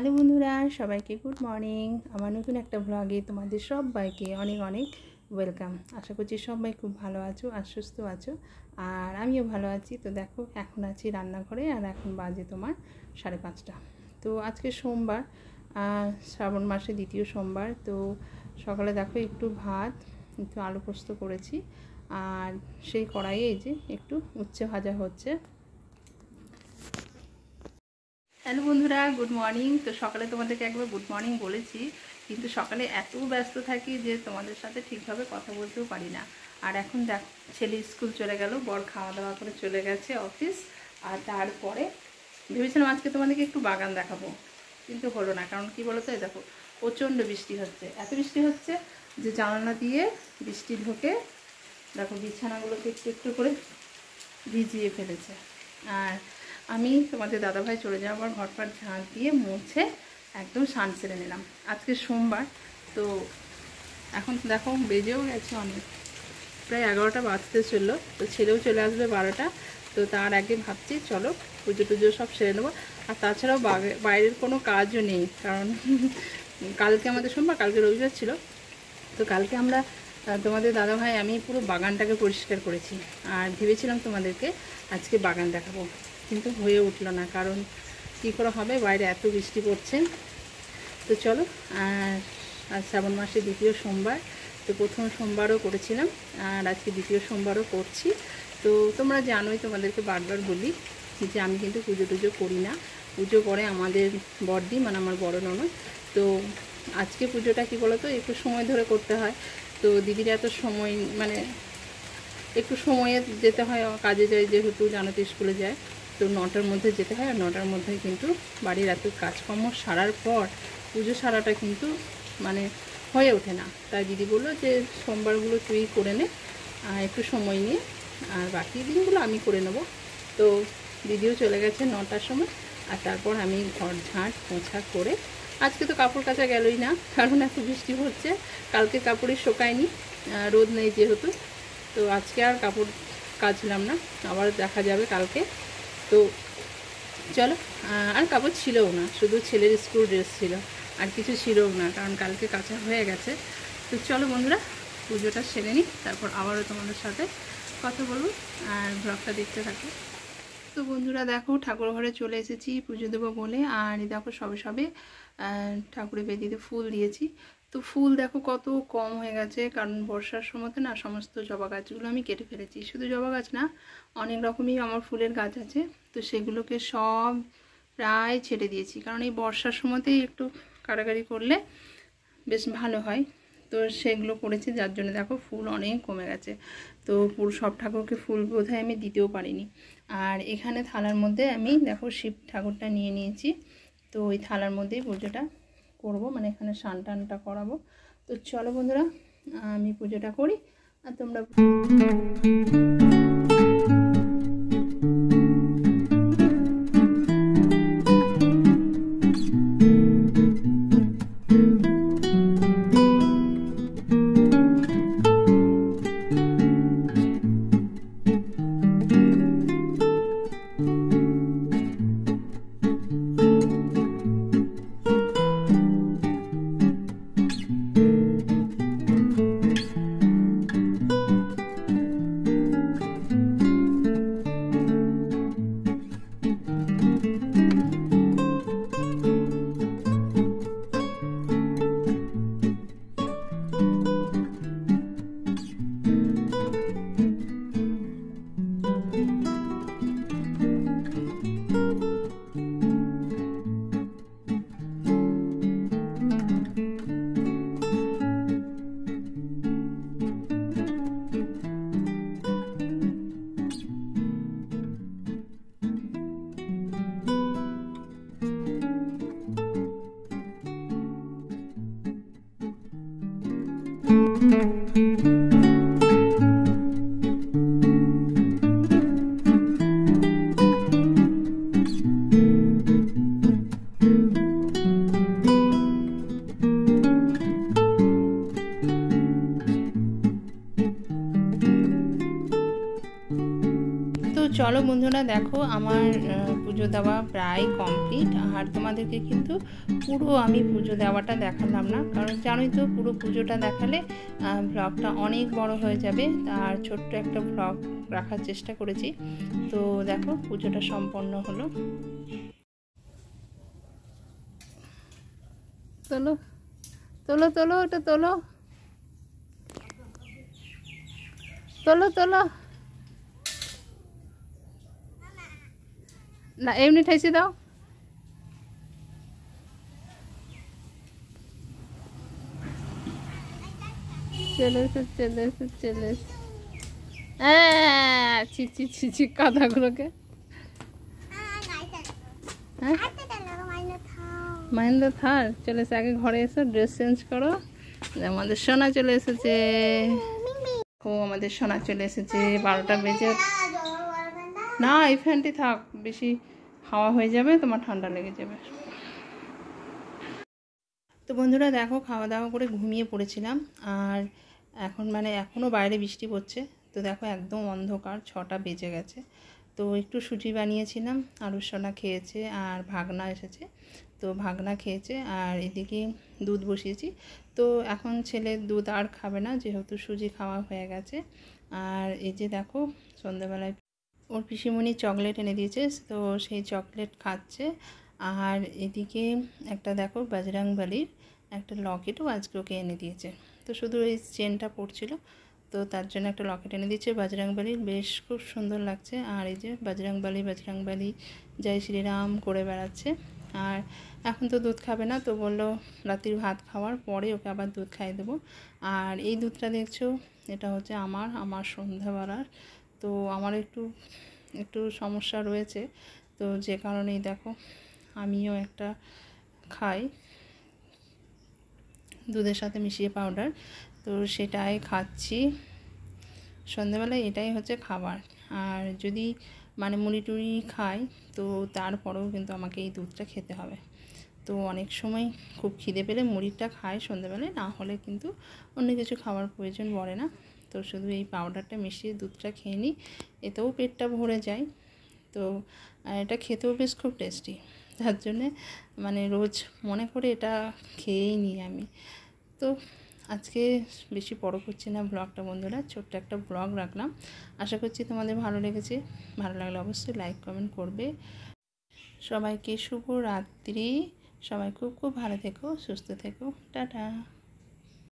Hello বন্ধুরা, সবাইকে good morning. আমার নতুন একটা ব্লগে তোমাদের সবাইকে অনেক অনেক ওয়েলকাম। আশা করছি সবাই খুব ভালো আছো আর সুস্থ আছো, আর আমিও ভালো আছি। তো দেখো, এখন আছি রান্নাঘরে, আর এখন বাজে তোমার 5:30। তো আজকে সোমবার, শ্রাবণ মাসে দ্বিতীয় সোমবার। তো সকালে দেখো একটু ভাত, একটু আলু পোস্ত করেছি, আর সেই কড়াইয়ে এই যে একটু উচ্ছে ভাজা হচ্ছে। হ্যালো বন্ধুরা, গুড মর্নিং। তো সকালে তোমাদেরকে একবার গুড মর্নিং বলেছি, কিন্তু সকালে এত ব্যস্ত থাকি যে তোমাদের সাথে ঠিকভাবে কথা বলতেও পারি না। আর এখন দেখ, ছেলে স্কুল চলে গেল, বর খাওয়া দাওয়া করে চলে গেছে অফিস। আর তারপরে ভেবেছিলাম আজকে তোমাদেরকে একটু বাগান দেখাবো, কিন্তু হলো না। কারণ কি বলো তো, দেখো প্রচণ্ড বৃষ্টি হচ্ছে, এত বৃষ্টি হচ্ছে যে জানালা দিয়ে বৃষ্টি ঢোকে, দেখো বিছানাগুলোকে একটু একটু করে ভিজিয়ে ফেলেছে। আর আমি তোমাদের দাদাভাই চলে যাওয়ার ঘরপাট ঝাঁট দিয়ে মুছে একদম স্নান সেরে নিলাম। আজকে সোমবার, তো এখন দেখো বেজেও গেছে অনেক, প্রায় 11টা বাজতে চললো। তো ছেলেও চলে আসবে 12টা। তো তার আগে ভাবছি চলো পুজো টুজো সব সেরে নেবো। আর তাছাড়াও বাইরের কোনো কাজও নেই, কারণ কালকে আমাদের সোমবার, কালকে রবিবার ছিল। তো কালকে আমরা, তোমাদের দাদাভাই, আমি পুরো বাগানটাকে পরিষ্কার করেছি। আর ভেবেছিলাম তোমাদেরকে আজকে বাগান দেখাবো, কিন্তু হয়ে উঠলো না। কারণ কী করে হবে, বাইরে এত বৃষ্টি পড়ছে। তো চলো, আর শ্রাবণ মাসে দ্বিতীয় সোমবার, তো প্রথম সোমবারও করেছিলাম, আর আজকে দ্বিতীয় সোমবারও করছি। তো তোমরা জানোই, তোমাদেরকে বারবার বলি যে আমি কিন্তু পুজো টুজো করি না। পুজো করে আমাদের বড়দি, মানে আমার বড় ননদ। তো আজকে পুজোটা কি বলো তো, একটু সময় ধরে করতে হয়। তো দিদির এত সময়, মানে একটু সময়ে যেতে হয়, কাজে যায় যেহেতু, জানো তো স্কুলে যায়। তো 9টার মধ্যে যেতে হয়, আর 9টার মধ্যে কিন্তু বাড়ির এত কাজকর্ম সারার পর পুজো সারাটা কিন্তু মানে হয়ে ওঠে না। তাই দিদি বললো যে সোমবারগুলো তুই করে নে, একটু সময় নিয়ে, আর বাকি দিনগুলো আমি করে নেব। তো দিদিও চলে গেছে 9টার সময়। আর তারপর আমি ঘর ঝাঁট মোছা করে, আজকে তো কাপড় কাচা গেলই না, কারণ এত বৃষ্টি হচ্ছে। কালকে কাপড়ই শোকায়নি, রোদ নেই যেহেতু। তো আজকে আর কাপড় কাচলাম না, আবার দেখা যাবে কালকে। তো চলো, আর কাপড় ছিলও না, শুধু ছেলের স্কুল ড্রেস ছিল, আর কিছু ছিলও না, কারণ কালকে কাচা হয়ে গেছে। তো চলো বন্ধুরা, পুজোটা সেরে নিই, তারপর আবারও তোমাদের সাথে কথা বলবো, আর ব্লগটা দেখতে থাকো। তো বন্ধুরা দেখো, ঠাকুর ঘরে চলে এসেছি পুজো দেবো বলে। আর দেখো সবে সবে ঠাকুরের বেদিতে ফুল দিয়েছি। তো ফুল দেখো কত কম হয়ে গেছে, কারণ বর্ষার সময়তে না সমস্ত জবা গাছগুলো আমি কেটে ফেলেছি। শুধু জবা গাছ না, অনেক রকমই আমার ফুলের গাছ আছে। তো সেগুলোকে সব প্রায় ছেড়ে দিয়েছি, কারণ এই বর্ষার সময়তেই একটু কাটাকাটি করলে বেশ ভালো হয়। তো সেগুলো করেছি, যার জন্য দেখো ফুল অনেক কমে গেছে। তো পুরো সব ঠাকুরকে ফুল বোধহয় আমি দিতেও পারিনি। আর এখানে থালার মধ্যে আমি দেখো শিব ঠাকুরটা নিয়ে নিয়েছি। তো ওই থালার মধ্যেই পুজোটা করব, মানে এখানে স্নান টানটা করাবো। তো চলো বন্ধুরা, আমি পুজোটা করি, আর তোমরা চলো বন্ধুরা, দেখো আমার পুজো দেওয়া প্রায় কমপ্লিট। আর তোমাদেরকে কিন্তু পুরো আমি পুজো দেওয়াটা দেখালাম না, কারণ জানোই তো পুরো পুজোটা দেখালে ব্লগটা অনেক বড় হয়ে যাবে। আর ছোট্ট একটা ব্লগ রাখার চেষ্টা করেছি। তো দেখো পুজোটা সম্পন্ন হলো। তোলো তোলো তোলো, ওটা তোলো তোলো তোলো। না, এমনি ঠাইছে দাও। চলে এসে চলে এসে চলে এসে, হ্যাঁ ছি ছি ছি ছি কাদাগুলোকে। হ্যাঁ মাহিন্দ্র থার চলে এসে, আগে ঘরে এসো, ড্রেস চেঞ্জ করো। আমাদের সোনা চলে এসেছে, ও আমাদের সোনা চলে এসেছে। 12টা বেজে, না এই ফ্যানটি থাক, বেশি হাওয়া হয়ে যাবে, তোমার ঠান্ডা লেগে যাবে। তো বন্ধুরা দেখো, খাওয়া দাওয়া করে ঘুমিয়ে পড়েছিলাম। আর এখন এখনও বাইরে বৃষ্টি পড়ছে। তো দেখো একদম অন্ধকার, 6টা বেজে গেছে। তো একটু সুজি বানিয়েছিলাম, আরুর সোনা খেয়েছে, আর ভাগনা এসেছে, তো ভাগনা খেয়েছে। আর এদিকে দুধ বসিয়েছি। তো এখন ছেলে দুধ আর খাবে না, যেহেতু সুজি খাওয়া হয়ে গেছে। আর এই যে দেখো সন্ধ্যাবেলায় ওর পিসিমণি চকলেট এনে দিয়েছে, তো সেই চকলেট খাচ্ছে। আর এদিকে একটা দেখো বজরংবলীর একটা লকেটও আজকে ওকে এনে দিয়েছে। তো শুধু এই চেনটা পড়ছিল, তো তার জন্য একটা লকেট এনে দিয়েছে বজরংবলীর, বেশ খুব সুন্দর লাগছে। আর এই যে বজরংবলী বজরংবলী জয় শ্রীরাম করে বেড়াচ্ছে। আর এখন তো দুধ খাবে না, তো বললো রাত্রির ভাত খাওয়ার পরে ওকে আবার দুধ খাইয়ে দেবো। আর এই দুধটা দেখছো, এটা হচ্ছে আমার সন্ধ্যাবেলার। তো আমার একটু একটু সমস্যা রয়েছে, তো যে কারণেই দেখো আমিও একটা খাই দুধের সাথে মিশিয়ে পাউডার, তো সেটাই খাচ্ছি সন্ধ্যাবেলায়। এটাই হচ্ছে খাবার। আর যদি মুড়ি টুড়ি খাই, তো তারপরেও কিন্তু আমাকে এই দুধটা খেতে হবে। তো অনেক সময় খুব খিদে পেলে মুড়িটা খাই সন্ধ্যাবেলায়, না হলে কিন্তু অন্য কিছু খাওয়ার প্রয়োজন পড়ে না। তো শুধু এই পাউডারটা মিশিয়ে দুধটা খেয়ে নিই, এতেও পেটটা ভরে যায়। তো এটা খেতেও বেশ খুব টেস্টি, তার জন্যে রোজ মনে করে এটা খেয়েই নিই আমি। তো আজকে বেশি বড় করছি না ব্লগটা বন্ধুরা, ছোট্ট একটা ব্লগ রাখলাম। আশা করছি তোমাদের ভালো লেগেছে। ভালো লাগলে অবশ্যই লাইক কমেন্ট করবে। সবাইকে শুভ রাত্রি। সবাই খুব খুব ভালো থেকো, সুস্থ থেকো। টাটা।